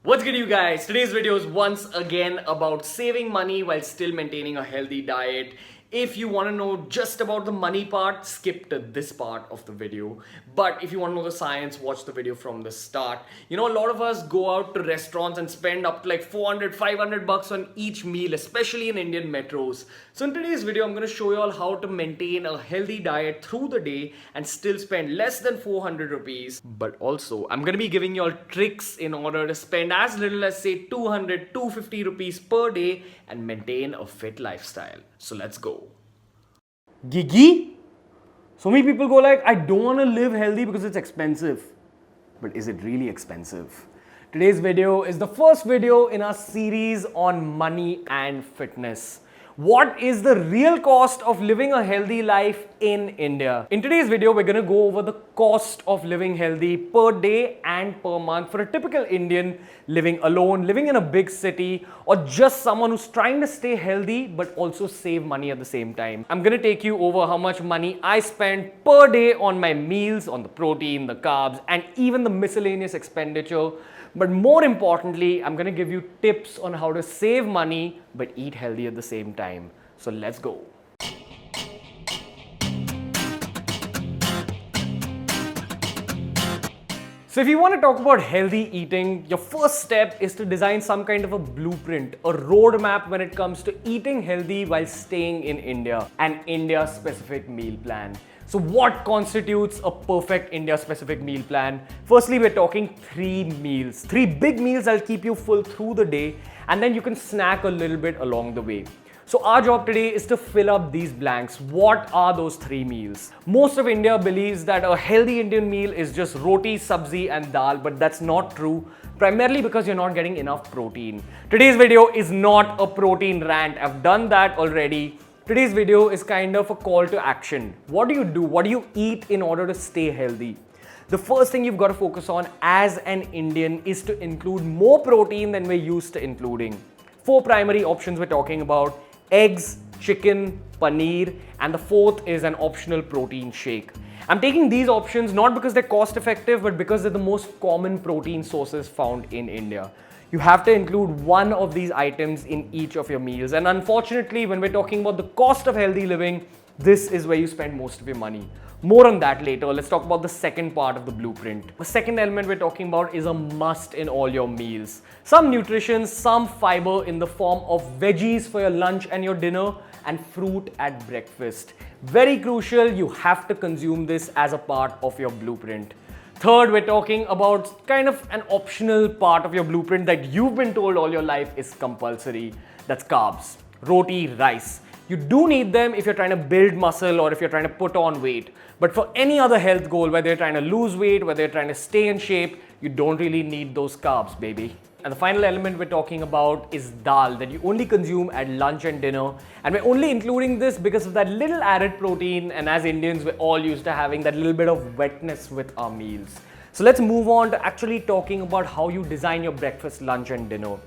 What's good, you guys? Today's video is once again about saving money while still maintaining a healthy diet. If you want to know just about the money part, skip to this part of the video. But if you want to know the science, watch the video from the start. You know, a lot of us go out to restaurants and spend up to like 400, 500 bucks on each meal, especially in Indian metros. So in today's video, I'm going to show you all how to maintain a healthy diet through the day and still spend less than 400 rupees. But also, I'm going to be giving you all tricks in order to spend as little as say 200, 250 rupees per day and maintain a fit lifestyle. So let's go. Gigi? So many people go like, I don't want to live healthy because it's expensive. But is it really expensive? Today's video is the first video in our series on money and fitness. What is the real cost of living a healthy life in India? In today's video, we're going to go over the cost of living healthy per day and per month for a typical Indian living alone, living in a big city, or just someone who's trying to stay healthy but also save money at the same time. I'm going to take you over how much money I spend per day on my meals, on the protein, the carbs, and even the miscellaneous expenditure. But more importantly, I'm going to give you tips on how to save money but eat healthy at the same time. So let's go. So if you want to talk about healthy eating, your first step is to design some kind of a blueprint, a roadmap when it comes to eating healthy while staying in India, an India-specific meal plan. So what constitutes a perfect India-specific meal plan? Firstly, we're talking 3 meals. 3 big meals that'll keep you full through the day, and then you can snack a little bit along the way. So our job today is to fill up these blanks. What are those 3 meals? Most of India believes that a healthy Indian meal is just roti, sabzi and dal, but that's not true. Primarily because you're not getting enough protein. Today's video is not a protein rant. I've done that already. Today's video is kind of a call to action. What do you do? What do you eat in order to stay healthy? The first thing you've got to focus on as an Indian is to include more protein than we're used to including. 4 primary options we're talking about: eggs, chicken, paneer, and the 4th is an optional protein shake. I'm taking these options not because they're cost effective, but because they're the most common protein sources found in India. You have to include one of these items in each of your meals. And unfortunately, when we're talking about the cost of healthy living, this is where you spend most of your money. More on that later. Let's talk about the second part of the blueprint. The second element we're talking about is a must in all your meals. Some nutrition, some fiber in the form of veggies for your lunch and your dinner, and fruit at breakfast. Very crucial, you have to consume this as a part of your blueprint. Third, we're talking about kind of an optional part of your blueprint that you've been told all your life is compulsory. That's carbs, roti, rice. You do need them if you're trying to build muscle or if you're trying to put on weight. But for any other health goal, whether you're trying to lose weight, whether you're trying to stay in shape, you don't really need those carbs, baby. And the final element we're talking about is dal that you only consume at lunch and dinner. And we're only including this because of that little added protein. And as Indians, we're all used to having that little bit of wetness with our meals. So let's move on to actually talking about how you design your breakfast, lunch and dinner.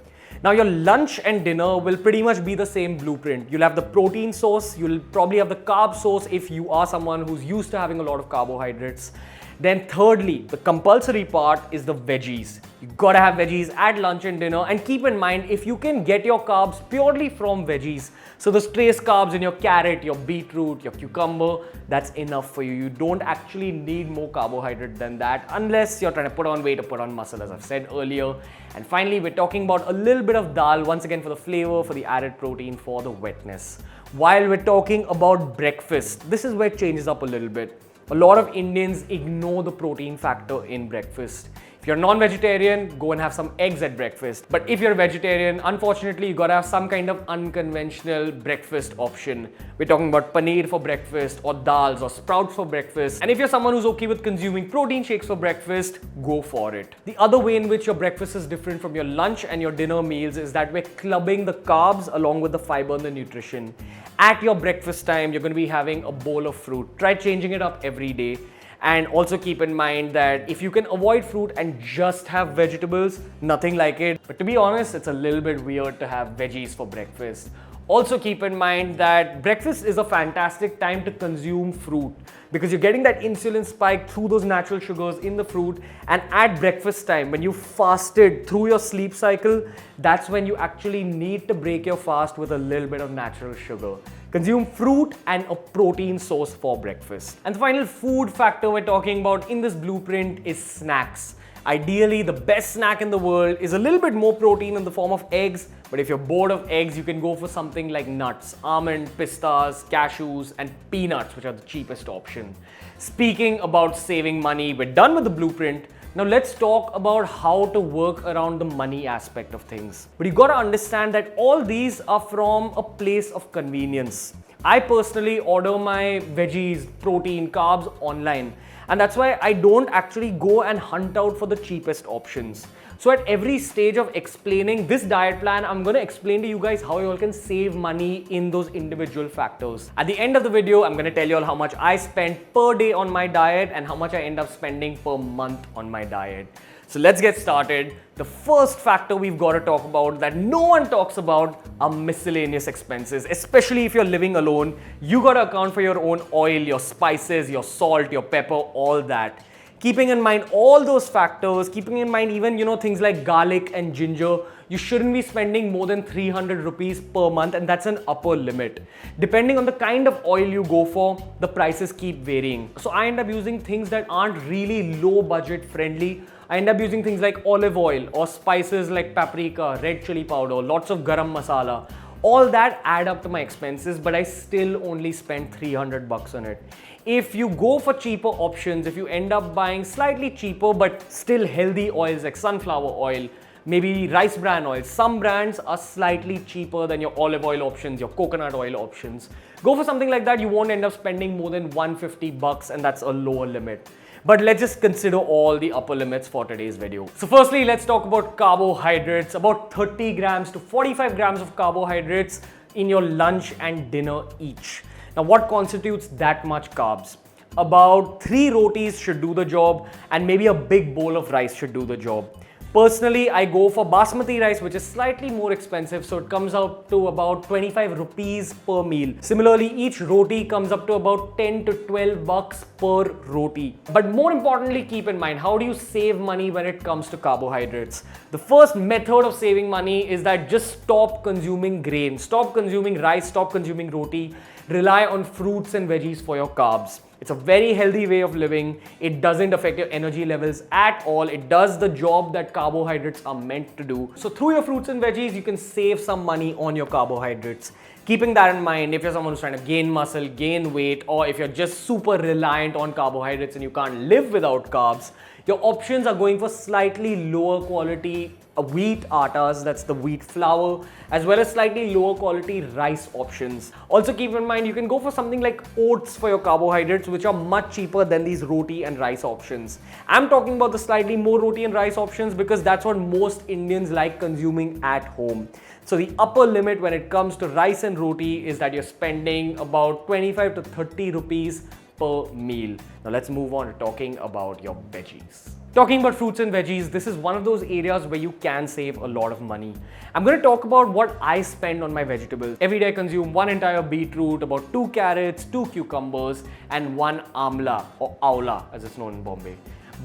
Now your lunch and dinner will pretty much be the same blueprint. You'll have the protein source, you'll probably have the carb source if you are someone who's used to having a lot of carbohydrates. Then thirdly, the compulsory part is the veggies. You gotta have veggies at lunch and dinner, and keep in mind if you can get your carbs purely from veggies, so the trace carbs in your carrot, your beetroot, your cucumber, that's enough for you. You don't actually need more carbohydrate than that unless you're trying to put on weight or put on muscle, as I've said earlier. And finally, we're talking about a little bit of dal, once again for the flavor, for the added protein, for the wetness. While we're talking about breakfast, this is where it changes up a little bit. A lot of Indians ignore the protein factor in breakfast. If you're non-vegetarian, go and have some eggs at breakfast. But if you're a vegetarian, unfortunately, you gotta have some kind of unconventional breakfast option. We're talking about paneer for breakfast, or dals, or sprouts for breakfast. And if you're someone who's okay with consuming protein shakes for breakfast, go for it. The other way in which your breakfast is different from your lunch and your dinner meals is that we're clubbing the carbs along with the fiber and the nutrition. At your breakfast time, you're going to be having a bowl of fruit. Try changing it up every day. And also keep in mind that if you can avoid fruit and just have vegetables, nothing like it. But to be honest, it's a little bit weird to have veggies for breakfast. Also keep in mind that breakfast is a fantastic time to consume fruit because you're getting that insulin spike through those natural sugars in the fruit, and at breakfast time when you fasted through your sleep cycle, that's when you actually need to break your fast with a little bit of natural sugar. Consume fruit and a protein source for breakfast. And the final food factor we're talking about in this blueprint is snacks. Ideally, the best snack in the world is a little bit more protein in the form of eggs, but if you're bored of eggs, you can go for something like nuts, almond, pistas, cashews, and peanuts, which are the cheapest option. Speaking about saving money, we're done with the blueprint. Now let's talk about how to work around the money aspect of things. But you gotta understand that all these are from a place of convenience. I personally order my veggies, protein, carbs online. And that's why I don't actually go and hunt out for the cheapest options. So at every stage of explaining this diet plan, I'm going to explain to you guys how you all can save money in those individual factors. At the end of the video, I'm going to tell you all how much I spend per day on my diet and how much I end up spending per month on my diet. So let's get started. The first factor we've got to talk about that no one talks about are miscellaneous expenses. Especially if you're living alone, you got to account for your own oil, your spices, your salt, your pepper, all that. Keeping in mind all those factors, keeping in mind even things like garlic and ginger, you shouldn't be spending more than 300 rupees per month, and that's an upper limit. Depending on the kind of oil you go for, the prices keep varying. So I end up using things that aren't really low budget friendly. I end up using things like olive oil or spices like paprika, red chili powder, lots of garam masala. All that add up to my expenses, but I still only spend 300 bucks on it. If you go for cheaper options, if you end up buying slightly cheaper but still healthy oils like sunflower oil, maybe rice bran oil, some brands are slightly cheaper than your olive oil options, your coconut oil options. Go for something like that, you won't end up spending more than 150 bucks, and that's a lower limit. But let's just consider all the upper limits for today's video. So firstly, let's talk about carbohydrates. About 30 grams to 45 grams of carbohydrates in your lunch and dinner each. Now, what constitutes that much carbs? About 3 rotis should do the job, and maybe a big bowl of rice should do the job. Personally, I go for basmati rice, which is slightly more expensive, so it comes out to about 25 rupees per meal. Similarly, each roti comes up to about 10 to 12 bucks per roti. But more importantly, keep in mind, how do you save money when it comes to carbohydrates? The first method of saving money is that just stop consuming grain, stop consuming rice, stop consuming roti. Rely on fruits and veggies for your carbs. It's a very healthy way of living. It doesn't affect your energy levels at all. It does the job that carbohydrates are meant to do. So through your fruits and veggies, you can save some money on your carbohydrates. Keeping that in mind, if you're someone who's trying to gain muscle, gain weight, or if you're just super reliant on carbohydrates and you can't live without carbs, your options are going for slightly lower quality wheat attas, that's the wheat flour, as well as slightly lower quality rice options. Also keep in mind, you can go for something like oats for your carbohydrates, which are much cheaper than these roti and rice options. I'm talking about the slightly more roti and rice options because that's what most Indians like consuming at home. So the upper limit when it comes to rice and roti is that you're spending about 25 to 30 rupees per meal. Now let's move on to talking about your veggies. Talking about fruits and veggies, this is one of those areas where you can save a lot of money. I'm going to talk about what I spend on my vegetables. Every day I consume 1 entire beetroot, about 2 carrots, 2 cucumbers, and 1 amla or aula as it's known in Bombay.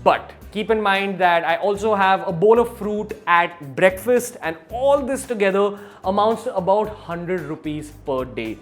But keep in mind that I also have a bowl of fruit at breakfast, and all this together amounts to about 100 rupees per day.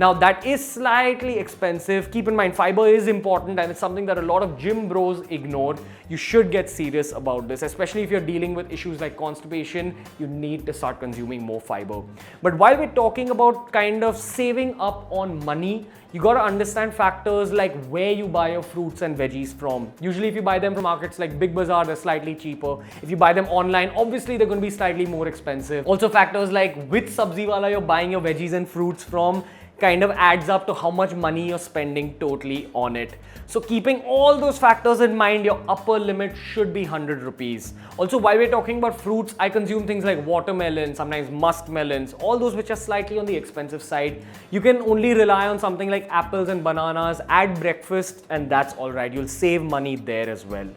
Now that is slightly expensive. Keep in mind, fiber is important and it's something that a lot of gym bros ignore. You should get serious about this, especially if you're dealing with issues like constipation. You need to start consuming more fiber. But while we're talking about kind of saving up on money, you got to understand factors like where you buy your fruits and veggies from. Usually if you buy them from markets like Big Bazaar, they're slightly cheaper. If you buy them online, obviously they're going to be slightly more expensive. Also factors like which sabzi wala you're buying your veggies and fruits from kind of adds up to how much money you're spending totally on it. So keeping all those factors in mind, your upper limit should be 100 rupees. Also, while we're talking about fruits, I consume things like watermelon, sometimes musk melons, all those which are slightly on the expensive side. You can only rely on something like apples and bananas at breakfast, and that's all right. You'll save money there as well.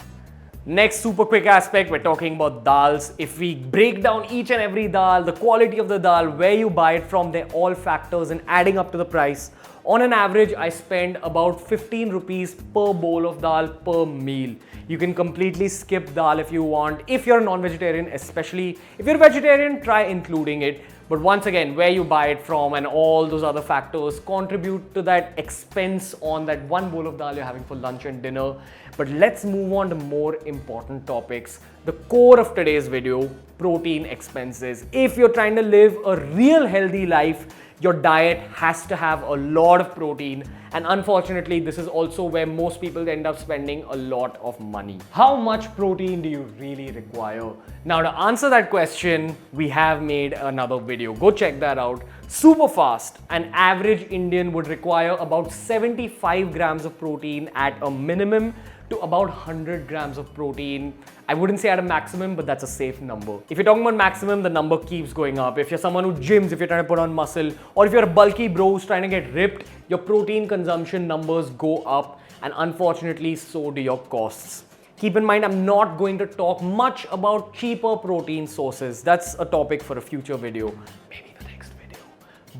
Next super quick aspect, we're talking about dals. If we break down each and every dal, the quality of the dal, where you buy it from, they're all factors and adding up to the price. On an average, I spend about 15 rupees per bowl of dal per meal. You can completely skip dal if you want. If you're a non-vegetarian, especially if you're a vegetarian, try including it. But once again, where you buy it from and all those other factors contribute to that expense on that one bowl of dal you're having for lunch and dinner. But let's move on to more important topics. The core of today's video, protein expenses. If you're trying to live a real healthy life, your diet has to have a lot of protein, and unfortunately this is also where most people end up spending a lot of money. How much protein do you really require? Now, to answer that question, we have made another video. Go check that out. Super fast. An average Indian would require about 75 grams of protein at a minimum to about 100 grams of protein. I wouldn't say at a maximum, but that's a safe number. If you're talking about maximum, the number keeps going up. If you're someone who gyms, if you're trying to put on muscle, or if you're a bulky bro who's trying to get ripped, your protein consumption numbers go up, and unfortunately, so do your costs. Keep in mind, I'm not going to talk much about cheaper protein sources. That's a topic for a future video, maybe the next video.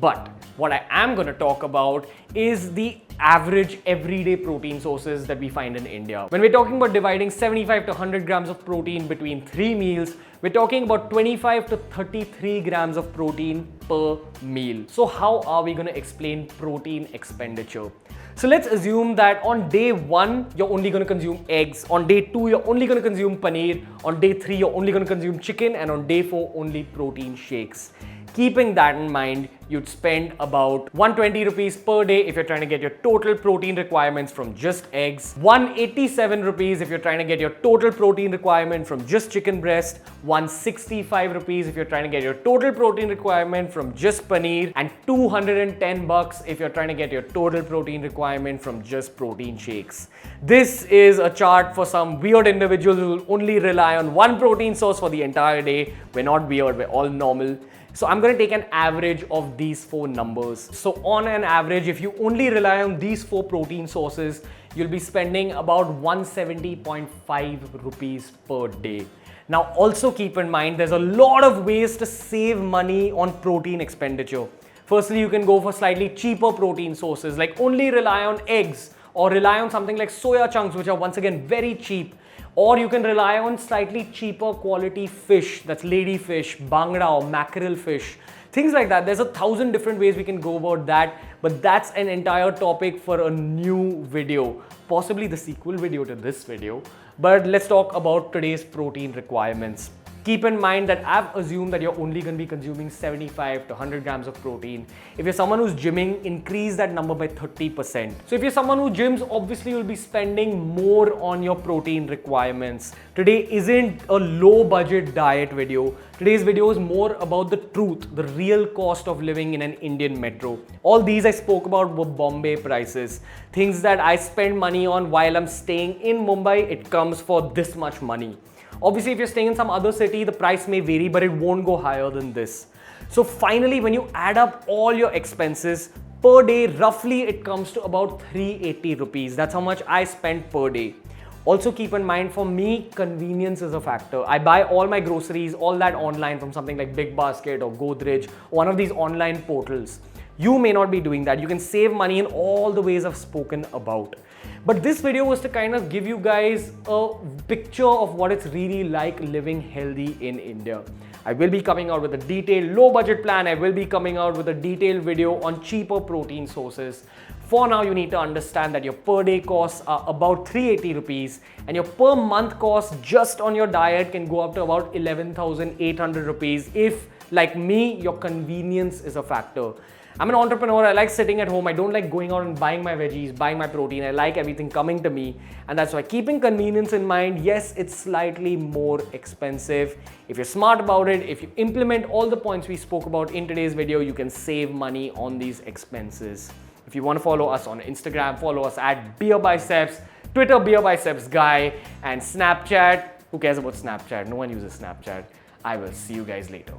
But what I am going to talk about is the average everyday protein sources that we find in India. When we're talking about dividing 75 to 100 grams of protein between 3 meals, we're talking about 25 to 33 grams of protein per meal. So how are we going to explain protein expenditure? So let's assume that on day 1, you're only going to consume eggs. On day 2, you're only going to consume paneer. On day 3, you're only going to consume chicken. And on day 4, only protein shakes. Keeping that in mind, you'd spend about 120 rupees per day if you're trying to get your total protein requirements from just eggs, 187 rupees if you're trying to get your total protein requirement from just chicken breast, 165 rupees if you're trying to get your total protein requirement from just paneer, and 210 bucks if you're trying to get your total protein requirement from just protein shakes. This is a chart for some weird individuals who will only rely on one protein source for the entire day. We're not weird, we're all normal. So I'm going to take an average of these 4 numbers. So on an average, if you only rely on these 4 protein sources, you'll be spending about 170.5 rupees per day. Now also keep in mind, there's a lot of ways to save money on protein expenditure. Firstly, you can go for slightly cheaper protein sources, like only rely on eggs or rely on something like soya chunks, which are once again very cheap. Or you can rely on slightly cheaper quality fish, that's ladyfish, bangda or mackerel fish, things like that. There's 1,000 different ways we can go about that, but that's an entire topic for a new video, possibly the sequel video to this video. But let's talk about today's protein requirements. Keep in mind that I've assumed that you're only going to be consuming 75 to 100 grams of protein. If you're someone who's gymming, increase that number by 30%. So if you're someone who gyms, obviously you'll be spending more on your protein requirements. Today isn't a low budget diet video. Today's video is more about the truth, the real cost of living in an Indian metro. All these I spoke about were Bombay prices. Things that I spend money on while I'm staying in Mumbai, it comes for this much money. Obviously, if you're staying in some other city, the price may vary, but it won't go higher than this. So finally, when you add up all your expenses per day, roughly it comes to about 380 rupees. That's how much I spend per day. Also keep in mind, for me, convenience is a factor. I buy all my groceries, all that online from something like BigBasket or Godrej, one of these online portals. You may not be doing that. You can save money in all the ways I've spoken about. But this video was to kind of give you guys a picture of what it's really like living healthy in India. I will be coming out with a detailed low budget plan. I will be coming out with a detailed video on cheaper protein sources. For now, you need to understand that your per day costs are about 380 rupees and your per month cost just on your diet can go up to about 11,800 rupees if, like me, your convenience is a factor. I'm an entrepreneur. I like sitting at home. I don't like going out and buying my veggies, buying my protein. I like everything coming to me. And that's why, keeping convenience in mind, yes, it's slightly more expensive. If you're smart about it, if you implement all the points we spoke about in today's video, you can save money on these expenses. If you want to follow us on Instagram, follow us at BeerBiceps, Twitter BeerBiceps Guy, and Snapchat. Who cares about Snapchat? No one uses Snapchat. I will see you guys later.